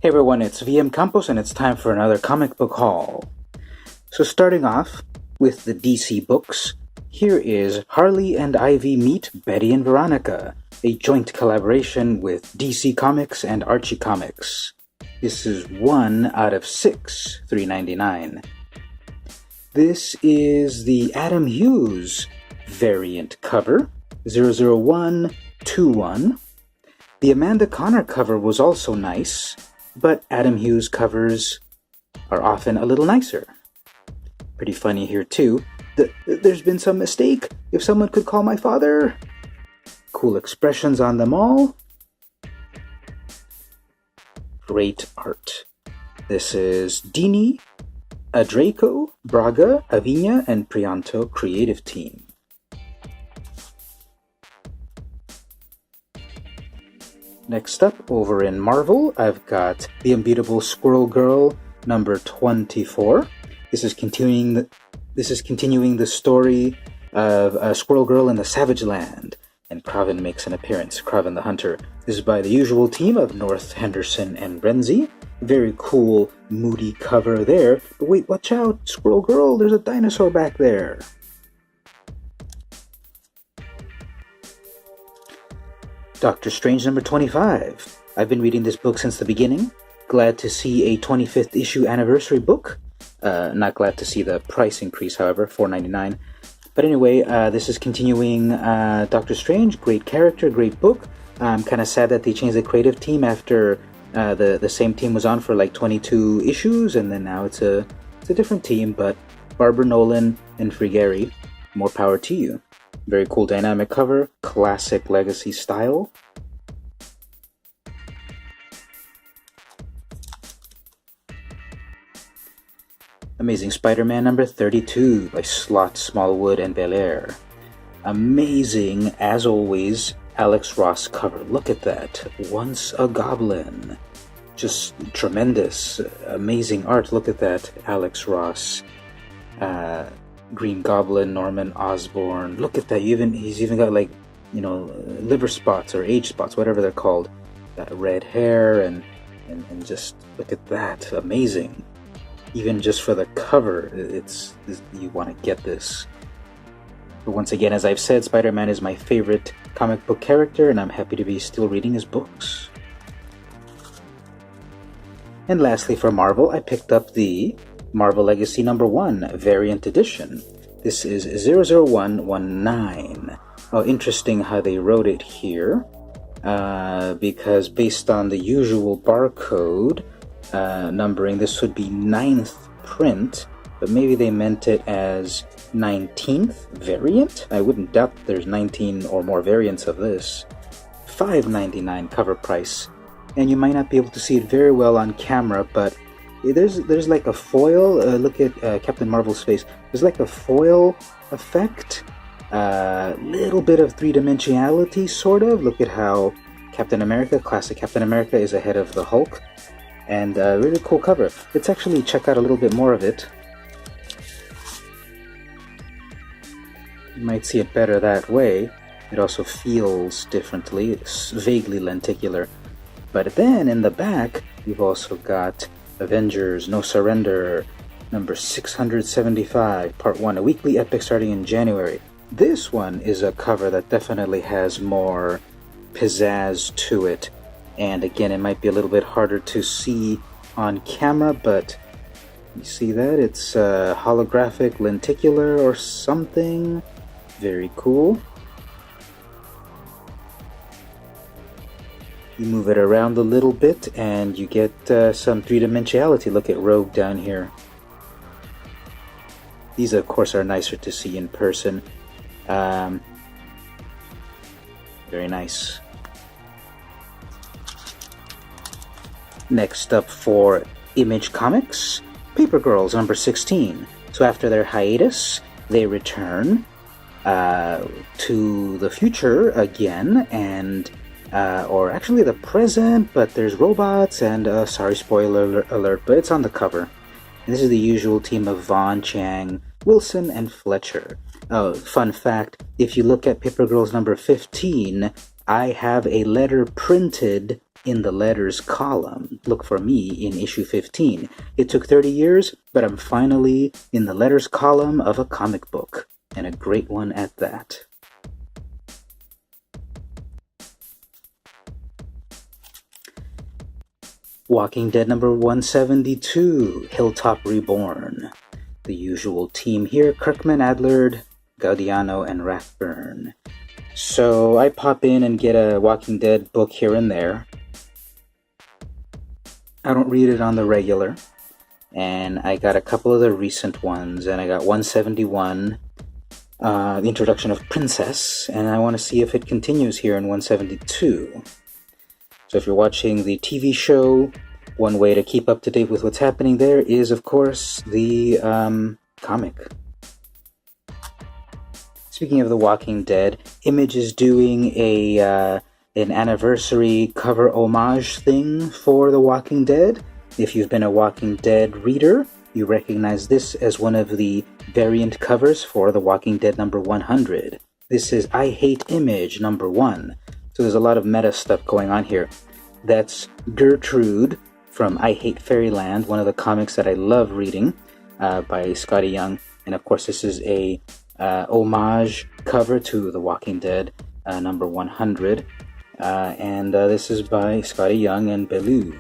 Hey everyone, it's vmcampos and it's time for another comic book haul. So starting off with the DC books, here is Harley and Ivy Meet Betty and Veronica, a joint collaboration with DC Comics and Archie Comics. This is 1 out of 6, $3.99. This is the Adam Hughes variant cover, 00121. The Amanda Connor cover was also nice, but Adam Hughes covers are often a little nicer. Pretty funny here too. There's been some mistake. If someone could call my father. Cool expressions on them all. Great art. This is Dini, Adraco, Braga, Aviña, and Prianto Creative Team. Next up, over in Marvel, I've got The Unbeatable Squirrel Girl, number 24. This is continuing the story of a squirrel girl in the Savage Land, and Kraven makes an appearance, Kraven the Hunter. This is by the usual team of North, Henderson, and Renzi. Very cool, moody cover there. But wait, watch out, Squirrel Girl, there's a dinosaur back there. Doctor Strange number 25. I've been reading this book since the beginning. Glad to see a 25th issue anniversary book. Not glad to see the price increase, however, $4.99. But anyway, this is continuing Doctor Strange. Great character, great book. I'm kind of sad that they changed the creative team after the same team was on for like 22 issues, and then now it's a different team, but Barbara Nolan and Frigeri, more power to you. Very cool dynamic cover, classic legacy style. Amazing Spider-Man number 32 by Slott, Smallwood, and Belair. Amazing, as always, Alex Ross cover. Look at that. Once a Goblin. Just tremendous, amazing art. Look at that, Alex Ross. Green Goblin, Norman Osborn. Look at that. He's even got like, liver spots or age spots, whatever they're called. That red hair and just look at that. Amazing. Even just for the cover, you want to get this. But once again, as I've said, Spider-Man is my favorite comic book character, and I'm happy to be still reading his books. And lastly, for Marvel, I picked up the Marvel Legacy number 1 variant edition. This is 00119. Oh, interesting how they wrote it here, because based on the usual barcode numbering, this would be 9th print, but maybe they meant it as 19th variant. I wouldn't doubt that there's 19 or more variants of this. $5.99 cover price, and you might not be able to see it very well on camera, but there's like a foil. Look at Captain Marvel's face. There's like a foil effect, little bit of three-dimensionality, sort of. Look at how classic Captain America, is ahead of the Hulk, and really cool cover. Let's actually check out a little bit more of it. You might see it better that way. It also feels differently. It's vaguely lenticular. But then in the back, we've also got Avengers No Surrender, number 675, part 1, a weekly epic starting in January. This one is a cover that definitely has more pizzazz to it. And again, it might be a little bit harder to see on camera, but you see that? It's holographic lenticular or something. Very cool. You move it around a little bit and you get some three-dimensionality. Look at Rogue down here. These, of course, are nicer to see in person. Very nice. Next up for Image Comics, Paper Girls number 16. So after their hiatus, they return to the future again, and or actually the present, but there's robots and sorry, spoiler alert, but it's on the cover. And this is the usual team of Vaughn, Chang, Wilson, and Fletcher. Oh, fun fact, if you look at Paper Girls number 15, I have a letter printed in the letters column. Look for me in issue 15. It took 30 years, but I'm finally in the letters column of a comic book, and a great one at that. Walking Dead number 172, Hilltop Reborn. The usual team here, Kirkman, Adler, Gaudiano, and Rathburn. So I pop in and get a Walking Dead book here and there. I don't read it on the regular. And I got a couple of the recent ones, and I got 171, the introduction of Princess, and I want to see if it continues here in 172. So if you're watching the TV show, one way to keep up to date with what's happening there is, of course, the comic. Speaking of The Walking Dead, Image is doing an anniversary cover homage thing for The Walking Dead. If you've been a Walking Dead reader, you recognize this as one of the variant covers for The Walking Dead number 100. This is I Hate Image number 1. So there's a lot of meta stuff going on here. That's Gertrude from I Hate Fairyland, one of the comics that I love reading, by Scotty Young. And of course, this is a homage cover to The Walking Dead number 100. And this is by Scotty Young and Bellew.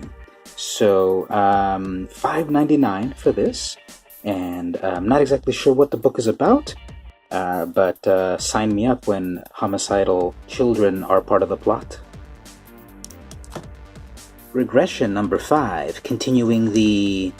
So $5.99 for this. And I'm not exactly sure what the book is about. But sign me up when homicidal children are part of the plot. Regression number 5, continuing the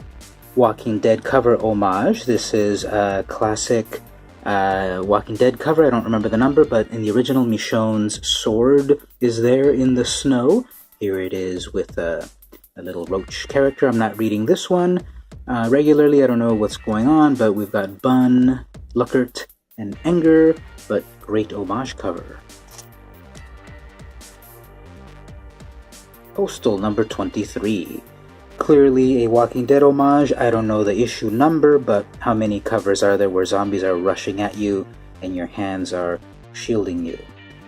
Walking Dead cover homage. This is a classic Walking Dead cover. I don't remember the number, but in the original, Michonne's sword is there in the snow. Here it is with a little roach character. I'm not reading this one regularly. I don't know what's going on, but we've got Bunn, Luckert, and Enger, but great homage cover. Postal number 23. Clearly a Walking Dead homage. I don't know the issue number, but how many covers are there where zombies are rushing at you and your hands are shielding you?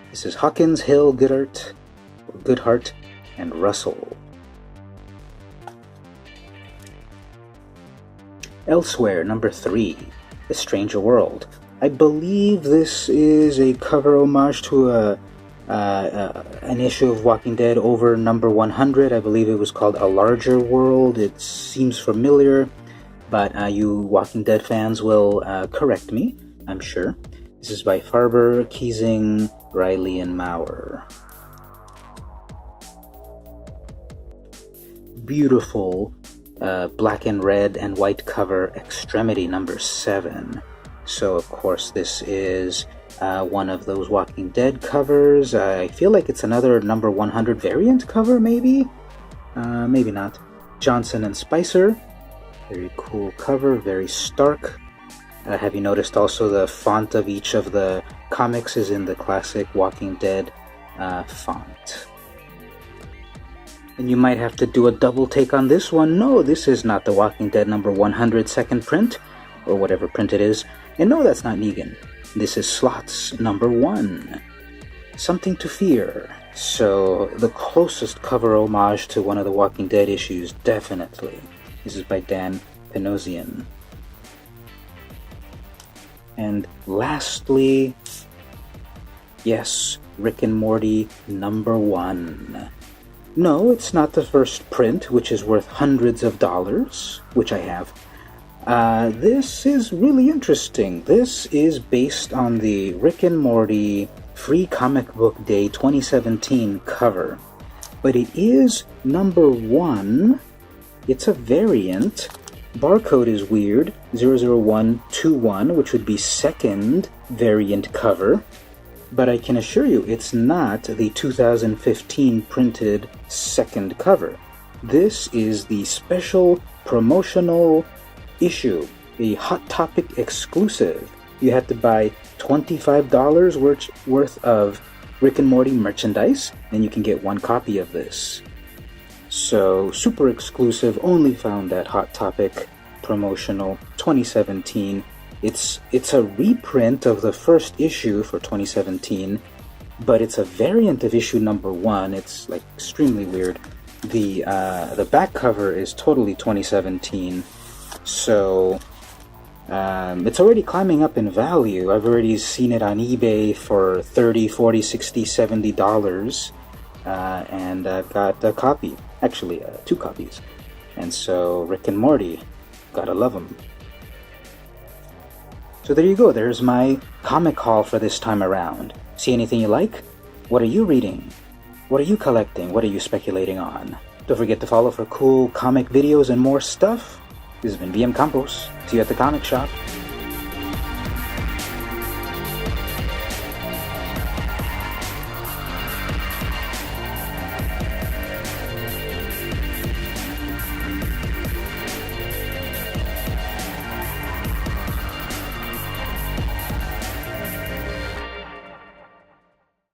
This is Hawkins, Hill, Goodhart, and Russell. Elsewhere, number 3. The Stranger World. I believe this is a cover homage to an issue of Walking Dead over number 100. I believe it was called A Larger World. It seems familiar, but you Walking Dead fans will correct me, I'm sure. This is by Farber, Keesing, Riley, and Maurer. Beautiful black and red and white cover, Extremity number 7. So, of course, this is one of those Walking Dead covers. I feel like it's another number 100 variant cover, maybe? Maybe not. Johnson and Spicer. Very cool cover, very stark. Have you noticed also the font of each of the comics is in the classic Walking Dead font? And you might have to do a double take on this one. No, this is not the Walking Dead number 100 second print, or whatever print it is. And no, that's not Negan. This is Slots number 1. Something to Fear. So, the closest cover homage to one of the Walking Dead issues, definitely. This is by Dan Panosian. And lastly, yes, Rick and Morty number 1. No, it's not the first print, which is worth hundreds of dollars, which I have. This is really interesting. This is based on the Rick and Morty Free Comic Book Day 2017 cover. But it is number 1. It's a variant. Barcode is weird. 00121, which would be second variant cover. But I can assure you it's not the 2015 printed second cover. This is the special promotional issue, a Hot Topic exclusive. You had to buy $25 worth of Rick and Morty merchandise, and you can get one copy of this. So, super exclusive, only found at Hot Topic promotional 2017. It's a reprint of the first issue for 2017, but it's a variant of issue number 1. It's like extremely weird. The back cover is totally 2017, so it's already climbing up in value. I've already seen it on eBay for $30, $40, $60, $70, and I've got a copy, actually 2 copies. And so Rick and Morty, gotta love them. So there you go, there's my comic haul for this time around. See anything you like? What are you reading? What are you collecting? What are you speculating on? Don't forget to follow for cool comic videos and more stuff. This has been vmcampos. See you at the comic shop.